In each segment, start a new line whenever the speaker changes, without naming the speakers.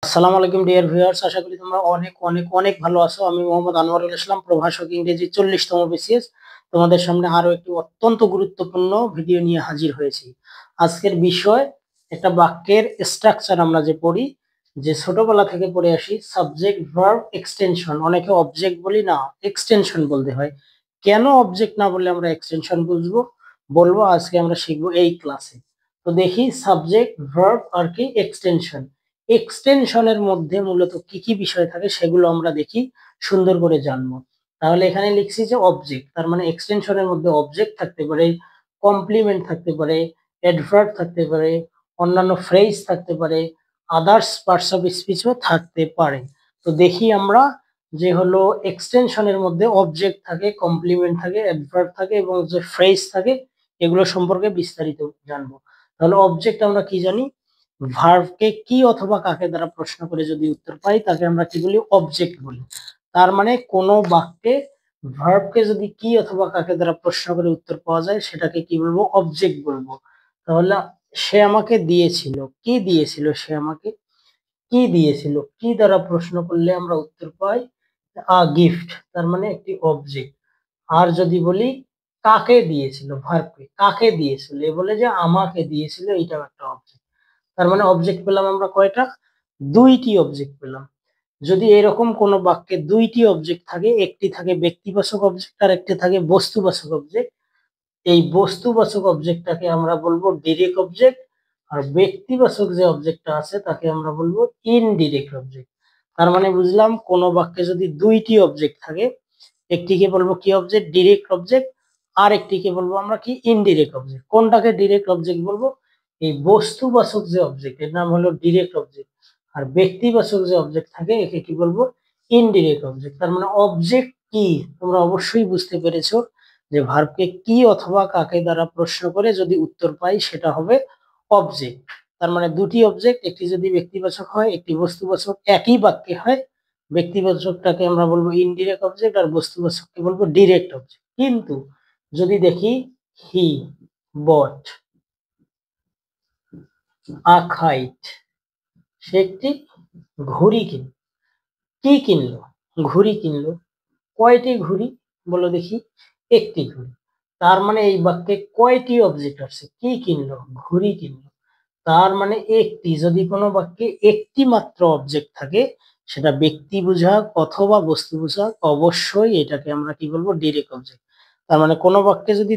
আসসালামু আলাইকুম dear viewers, আশা করি তোমরা অনেক অনেক অনেক ভালো আছো। আমি মোহাম্মদ আনোয়ারুল ইসলাম, প্রভাষক ইংরেজি 40তম বিসিএস। তোমাদের সামনে আরো একটি অত্যন্ত গুরুত্বপূর্ণ ভিডিও নিয়ে হাজির হয়েছি। আজকের বিষয় একটা বাক্যের স্ট্রাকচার আমরা যে পড়ি, যে ছোটবেলা থেকে পড়ে আসি, সাবজেক্ট ভার্ব এক্সটেনশন। অনেকে অবজেক্ট বলি না, এক্সটেনশন বলতে হয়। কেন অবজেক্ট না বললে আমরা এক্সটেনশন বলবো আজকে আমরা শিখবো এই ক্লাসে। তো দেখি সাবজেক্ট ভার্ব আর কি এক্সটেনশন। এক্সটেনশনের মধ্যে মূলত কি কি বিষয় থাকে সেগুলো আমরা দেখি, সুন্দর করে জানবো। তাহলে এখানে লিখছি যে অবজেক্ট, তার মানে এক্সটেনশনের মধ্যে অবজেক্ট থাকতে পারে, কমপ্লিমেন্ট থাকতে পারে, অ্যাডভার্ব থাকতে পারে, অন্যান্য ফ্রেজ থাকতে পারে, আদার্স পার্টস অফ স্পিচও থাকতে পারে। তো দেখি আমরা যে হলো এক্সটেনশনের মধ্যে অবজেক্ট থাকে, কমপ্লিমেন্ট থাকে, অ্যাডভার্ব থাকে এবং যে ফ্রেজ থাকে, এগুলো সম্পর্কে বিস্তারিত জানবো। তাহলে অবজেক্ট আমরা কি জানি? ভার্বকে কি অথবা কাকে দ্বারা প্রশ্ন করে যদি উত্তর পাই তাকে আমরা কি বলি? অবজেক্ট বলি। তার মানে কোনো বাক্যে ভার্বকে যদি কি অথবা কাকে দ্বারা প্রশ্ন করে উত্তর পাওয়া যায় সেটাকে কি বলবো? অবজেক্ট বলবো। তাহলে সে আমাকে দিয়েছিল, কি দিয়েছিল? সে আমাকে কি দিয়েছিল, কি দ্বারা প্রশ্ন করলে আমরা উত্তর পাই? গিফট, তার মানে একটি অবজেক্ট। আর যদি বলি কাকে দিয়েছিল, ভার্বকে কাকে দিয়েছিল, এ বলে যে আমাকে দিয়েছিল, এটাও একটা অবজেক্ট। তার মানে অবজেক্ট পেলাম আমরা কয়টা? দুইটি অবজেক্ট পেলাম। যদি এরকম কোন বাক্যে দুইটি অবজেক্ট থাকে, একটি থাকে ব্যক্তিবাচক অবজেক্ট আর একটি থাকে বস্তুবাচক অবজেক্ট, এই বস্তুবাচক অবজেক্টটাকে আমরা বলবো ডিরেক্ট অবজেক্ট, আর ব্যক্তিবাচক যে অবজেক্টটা আছে তাকে আমরা বলবো ইনডিরেক্ট অবজেক্ট। তার মানে বুঝলাম, কোন বাক্যে যদি দুইটি অবজেক্ট থাকে, একটিকে বলবো কি অবজেক্ট? Direct object. আর একটিকে বলবো আমরা কি? Indirect object. কোনটাকে ডিরেক্ট অবজেক্ট বলবো? এই বস্তুবাচক যে অবজেক্ট, এর নাম হলো ডিরেক্ট অবজেক্ট। আর ব্যক্তিবাচক যে অবজেক্ট থাকে একে কি বলবো? Indirect object. তার মানে অবজেক্ট কি, তোমরা অবশ্যই বুঝতে পেরেছো যে ভার্বকে কি অথবা কাকে দ্বারা প্রশ্ন করে যদি উত্তর পাই সেটা হবে অবজেক্ট। তার মানে দুটি অবজেক্ট, একটি যদি ব্যক্তিবাচক হয় একটি বস্তুবাচক, একই বাক্যে হয়, ব্যক্তিবাচকটাকে আমরা বলবো ইনডিরেক্ট অবজেক্ট আর বস্তুবাচককে বলবো ডিরেক্ট অবজেক্ট। কিন্তু যদি দেখি হি বট আ কাইট, সে একটি ঘড়ি কিনল। কি কিনলো? ঘড়ি কিনলো। কয়টি ঘড়ি বলো দেখি? একটি ঘড়ি। তার মানে এই বাক্যে কয়টি অবজেক্ট আছে? কি কিনলো? ঘড়ি কিনলো। তার মানে একটি, যদি কোনো বাক্যে একটি মাত্র অবজেক্ট থাকে, সেটা ব্যক্তি বোঝাক অথবা বস্তু বোঝাক, অবশ্যই এটাকে আমরা কি বলবো? Direct object. তার মানে কোনো বাক্যে যদি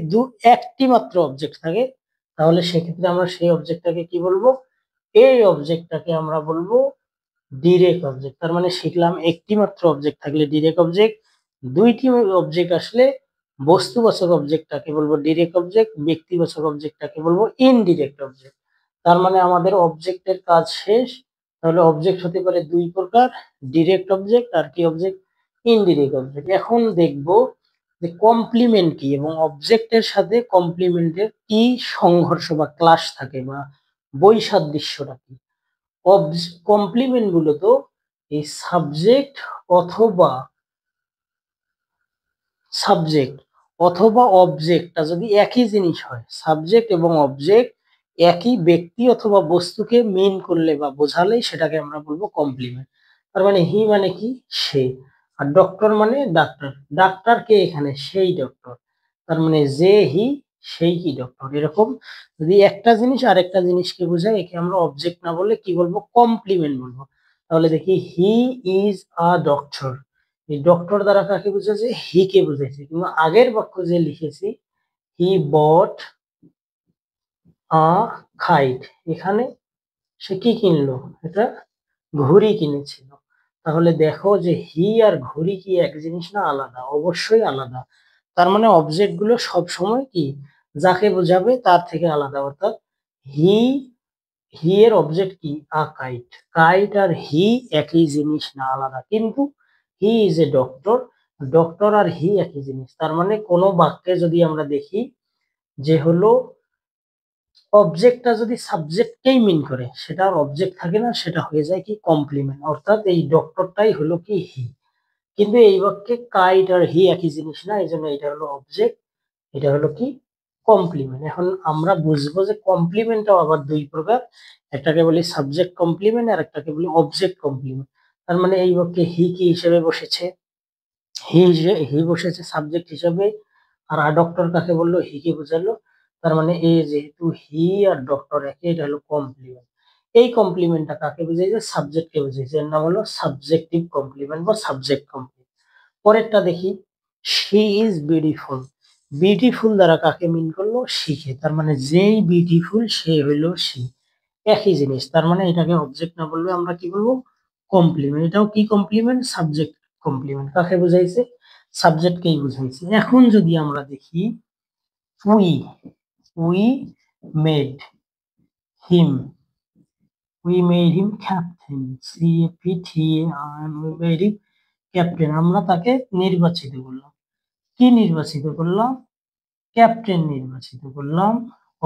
একটি মাত্র অবজেক্ট থাকে, তাহলে সেক্ষেত্রে আমরা সেই অবজেক্টটাকে কি বলবো? এই অবজেক্টটাকে আমরা বলবো ডিরেক্ট অবজেক্ট। তার মানে শিখলাম, একটি মাত্র অবজেক্ট থাকলে ডিরেক্ট অবজেক্ট, দুইটি অবজেক্ট আসলে বস্তুবাচক অবজেক্টটাকে বলবো ডিরেক্ট অবজেক্ট, ব্যক্তিবাচক অবজেক্টটাকে বলবো ইনডিরেক্ট অবজেক্ট। তার মানে আমাদের অবজেক্টের কাজ শেষ। তাহলে অবজেক্ট হতে পারে দুই প্রকার, ডিরেক্ট অবজেক্ট আর কি অবজেক্ট? Indirect object. এখন দেখব যে কমপ্লিমেন্ট কি এবং অবজেক্টের সাথে কমপ্লিমেন্টের কি সংঘর্ষ বা ক্লাশ থাকে বা বৈসাদৃশ্যটা কি। কমপ্লিমেন্ট মূলত এই অথবা সাবজেক্ট অথবা অবজেক্টটা যদি একই জিনিস হয়, সাবজেক্ট এবং অবজেক্ট একই ব্যক্তি অথবা বস্তুকে মিন করলে বা বোঝালেই সেটাকে আমরা বলবো কমপ্লিমেন্ট। তার মানে হি মানে কি? সে। আর ডক্টর মানে ডাক্তার। ডাক্তার কে এখানে? সেই ডক্টর। তার মানে যে হি, সেই কি ডক্টর। এরকম যদি একটা জিনিস আর একটা জিনিসকে বোঝায়, একে আমরা অবজেক্ট না বলে কি বলবো? কমপ্লিমেন্ট বলবো। তাহলে দেখি হি ইজ আ ডক্টর, এই ডক্টর দ্বারা কাকে বুঝেছে? হি কে বুঝেছে। কিন্তু আগের বাক্য যে লিখেছি হি বট আ কাইট, এখানে সে কি কিনলো? এটা ঘড়ি কিনেছিল। তাহলে দেখো যে হি আর ঘড়ি কি এক জিনিস না আলাদা? অবশ্যই আলাদা। তার মানে অবজেক্ট গুলো সব সময় কি যাকে বোঝাবে তার থেকে আলাদা। অর্থাৎ হি, হি এর অবজেক্ট কি? আ কাইট। কাইট আর হি একই জিনিস না, আলাদা। কিন্তু he is a doctor, doctor আর হি একই জিনিস। তার মানে কোনো বাক্যে যদি আমরা দেখি যে হলো অবজেক্টটা যদি সাবজেক্টকেই মিন করে, সেটা আর অবজেক্ট থাকে না, সেটা হয়ে যায় কি? কমপ্লিমেন্ট। অর্থাৎ এই ডক্টরটাই হলো কি? হি। কিন্তু এই বাক্যে কাইট আর হি একই জিনিস না, এই জন্য এটা হলো অবজেক্ট, এটা হলো কি? কমপ্লিমেন্ট। এখন আমরা বুঝবো যে কমপ্লিমেন্টটাও আবার দুই প্রকার, একটাকে বলি সাবজেক্ট কমপ্লিমেন্ট আর একটাকে বলি অবজেক্ট কমপ্লিমেন্ট। তার মানে এই বাক্যে হি কি হিসেবে বসেছে, হি বসেছে সাবজেক্ট হিসেবে, আর ডক্টর কাকে বললো, হি কে বোঝালো। তার মানে এই যেহেতু হি আর ডক্টর একে, এটা হলো কমপ্লিমেন্ট। এই কমপ্লিমেন্টটা কাকে বোঝাইছে, সাবজেক্টকে বোঝাইছে, এর নাম হলো সাবজেক্টিভ কমপ্লিমেন্ট বা সাবজেক্ট কমপ্লিমেন্ট। পরেরটা দেখি, শি ইজ বিউটিফুল। বিউটিফুল দ্বারা কাকে মিন করলো, শিখে। তার মানে যেই বিউটিফুল সে হইলো শি, একই জিনিস। তার মানে এটাকে অবজেক্ট না বললে আমরা কি বলবো, কমপ্লিমেন্ট। এটাও কি কমপ্লিমেন্ট, সাবজেক্ট কমপ্লিমেন্ট। কাকে বুঝাইছে, সাবজেক্টকেই বুঝাইছে। এখন যদি আমরা দেখি, we we made him, we made him captain, CAPTAIN, we made him captain. আমরা তাকে নির্বাচিত করলাম। কি নির্বাচিত করলাম, ক্যাপ্টেন নির্বাচিত করলাম,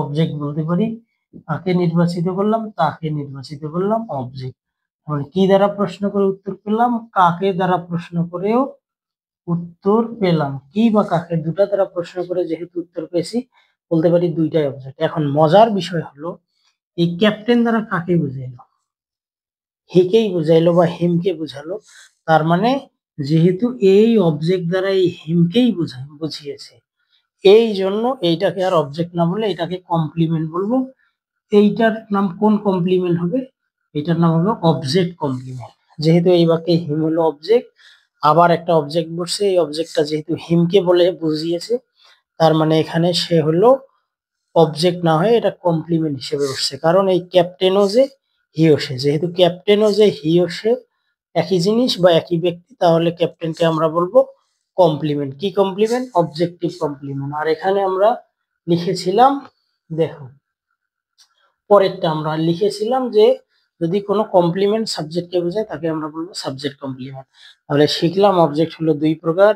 অবজেক্ট বলতে পারি। কাকে নির্বাচিত করলাম, তাকে নির্বাচিত করলাম, অবজেক্ট। মানে কি দ্বারা প্রশ্ন করে উত্তর পেলাম, কাকে দ্বারা প্রশ্ন করেও উত্তর পেলাম। কি বা কাকে, দুটা দ্বারা প্রশ্ন করে যেহেতু উত্তর পেয়েছি, বলতে পারি দুইটাই অবজেক্ট। এখন মজার বিষয় হলো, এই ক্যাপ্টেন দ্বারা কাকে বুঝাইলো, হিকেই বুঝাইলো বা হিমকে বুঝালো। তার মানে যেহেতু এই অবজেক্ট দ্বারা এই হিমকেই বুঝিয়েছে, এই জন্য এইটাকে আর অবজেক্ট না বলে এটাকে কমপ্লিমেন্ট বলবো। এইটার নাম কোন কমপ্লিমেন্ট হবে, এটার নাম হলো অবজেক্ট কমপ্লিমেন্ট। যেহেতু এই বাক্যে হিম হলো অবজেক্ট, আবার একটা অবজেক্ট বসছে, এই অবজেক্টটা যেহেতু হিমকে বলে বুঝিয়েছে, তার মানে এখানে সে হলো অবজেক্ট না হয়ে এটা কমপ্লিমেন্ট হিসেবে বসছে। কারণ এই ক্যাপ্টেনও যে হিও সে, যেহেতু ক্যাপ্টেনও যে হিও সে একই জিনিস বা একই ব্যক্তি, তাহলে ক্যাপ্টেনকে আমরা বলবো কমপ্লিমেন্ট। কি কমপ্লিমেন্ট, অবজেক্টিভ কমপ্লিমেন্ট। আর এখানে আমরা লিখেছিলাম, দেখো পরেরটা আমরা লিখেছিলাম যে যদি কোনো কমপ্লিমেন্ট সাবজেক্টকে বোঝায় তাকে আমরা বলবো সাবজেক্ট কমপ্লিমেন্ট। তাহলে শিখলাম অবজেক্ট হলো দুই প্রকার,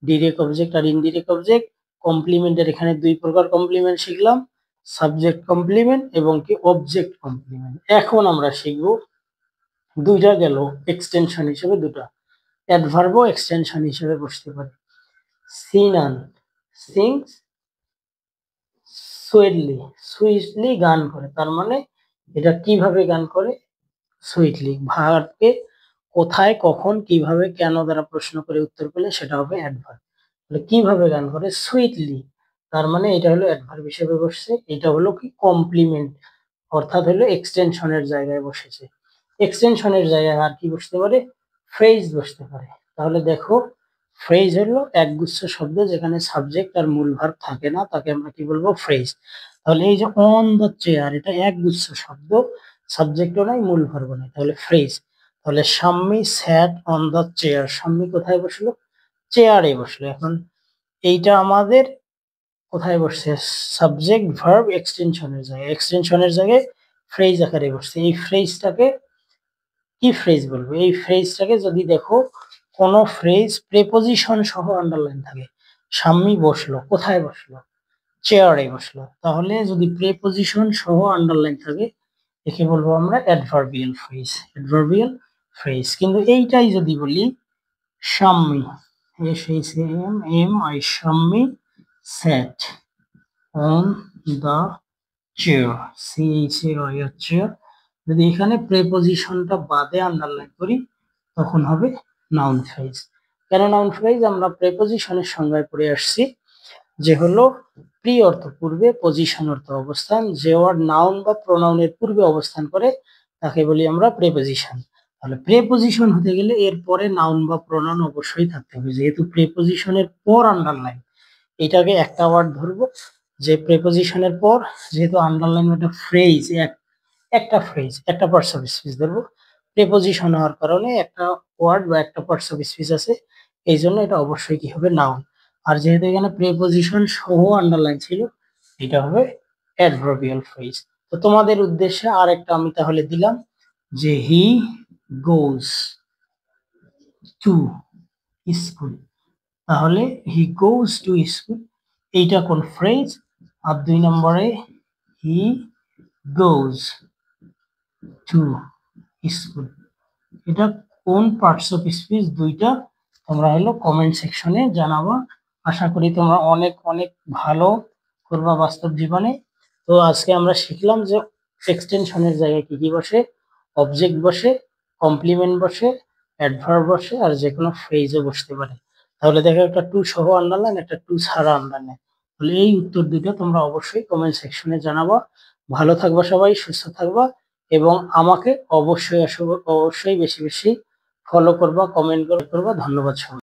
ডিরেক্ট অবজেক্ট আর ইনডিরেক্ট অবজেক্ট। কমপ্লিমেন্টের এখানে দুই প্রকার কমপ্লিমেন্ট শিখলাম, সাবজেক্ট কমপ্লিমেন্ট এবং কি অবজেক্ট কমপ্লিমেন্ট। এখন আমরা শিখবো, দুইটা গেল এক্সটেনশন হিসেবে, দুটা অ্যাডভার্বও এক্সটেনশন হিসেবে বসতে পারে। সিনান সিংস সুইটলি, সুইটলি গান করে। তার মানে এটা কিভাবে গান করে, সুইটলি। ভার্বকে কোথায়, কখন, কিভাবে, কেন দ্বারা প্রশ্ন করে উত্তর পেলে সেটা হবে অ্যাডভার্ব। তাহলে কিভাবে গান করে, সুইটলি। তার মানে এটা হলো অ্যাডভার্ব হিসেবে বসছে। এটা হলো কি কমপ্লিমেন্ট, অর্থাৎ হলো এক্সটেনশনের জায়গায় বসেছে। এক্সটেনশনের জায়গায় আর কি বসতে পারে, ফ্রেজ বসতে পারে। তাহলে দেখো, ফ্রেজ হলো একগুচ্ছ শব্দ যেখানে সাবজেক্ট আর মূল ভার্ব থাকে না, তাকে আমরা কি বলবো, ফ্রেজ। তাহলে এই যে অন দ্য চেয়ার, এটা একগুচ্ছ শব্দ, সাবজেক্টও নাই, মূল ভার্বও নাই, তাহলে ফ্রেজ। তাহলে Shammi sat on the chair, Shammi কোথায় বসলো, চেয়ারে বসলো। এখন এইটা আমাদের কোথায় বসছে, সাবজেক্ট ভার্ব এক্সটেনশনের জায়গায়, এক্সটেনশনের জায়গায় ফ্রেজ আকারে বসছে। এই ফ্রেজটাকে কি ফ্রেজ বলবো, এই ফ্রেজটাকে যদি দেখো কোন ফ্রেজ প্রেপোজিশন সহ আন্ডারলাইন থাকে, সাম্মী বসলো, কোথায় বসলো, চেয়ারে বসলো, তাহলে যদি প্রেপোজিশন সহ আন্ডারলাইন থাকে একে বলবো আমরা অ্যাডভার্বিয়াল ফ্রেজ, অ্যাডভার্বিয়াল ফ্রেজ। কিন্তু এইটাই যদি বলি, Shammi, SHAMMI, Shammi sat on the chair, CHAIR, chair. যদি এখানে প্রেপোজিশনটা বাদে আন্ডারলাইন করি তখন হবে নাউন ফ্রেজ। কেন নাউন ফ্রেজ, আমরা প্রেপোজিশনের সংজ্ঞায় পড়ে আসছি যে হলো প্রি অর্থ পূর্বে, পজিশন অর্থ অবস্থান। যে ওয়ার্ড নাউন বা প্রোনাউনের পূর্বে অবস্থান করে তাকে বলি আমরা প্রেপোজিশন। তাহলে প্রেপোজিশন হতে গেলে এর পরে নাউন বা প্রোনাউন অবশ্যই থাকতে হবে। যেহেতু প্রেপোজিশনের পর আন্ডারলাইন, এটাকে একটা ওয়ার্ড ধরবো যে প্রেপোজিশনের পর যেহেতু আন্ডারলাইন একটা ফ্রেজ, একটা ফ্রেজ, একটা পার্টস অফ স্পিচ ধরবো, প্রেপোজিশন হওয়ার কারণে একটা ওয়ার্ড বা একটা পার্টস অফ স্পিচ আছে, এই জন্য এটা অবশ্যই কি হবে, নাউন। আর যেহেতু এখানে প্রেপোজিশন সহ আন্ডারলাইন ছিল, এটা হবে অ্যাডভার্বিয়াল ফ্রেজ। তো তোমাদের উদ্দেশ্যে আর একটা আমি তাহলে দিলাম যে হি গোজ টু স্কুল। তাহলে হি গোজ টু স্কুল, এইটা কোন ফ্রেজ। আর দুই নম্বরে হি গোজ টু স্কুল, এটা কোন পার্টস অফ স্পিচ, দুইটা তোমরা হলো কমেন্ট সেকশনে জানাবা। আশা করি তোমরা অনেক অনেক ভালো করবা বাস্তব জীবনে। তো আজকে আমরা শিখলাম যে এক্সটেনশনের জায়গায় কি কি বসে, অবজেক্ট বসে, কমপ্লিমেন্ট বসে, অ্যাডভার্ব বসে, আর যে কোনো ফ্রেজও বসতে পারে। তাহলে দেখো একটা টু সহ আন্ডারলাইন, একটা টু ছাড়া আন্ডারলাইন। তাহলে এই উত্তর দুটো তোমরা অবশ্যই কমেন্ট সেকশনে জানাবা। ভালো থাকবা সবাই, সুস্থ থাকবা, এবং আমাকে অবশ্যই অবশ্যই বেশি বেশি ফলো করবা, কমেন্ট করবা। ধন্যবাদ সবাই।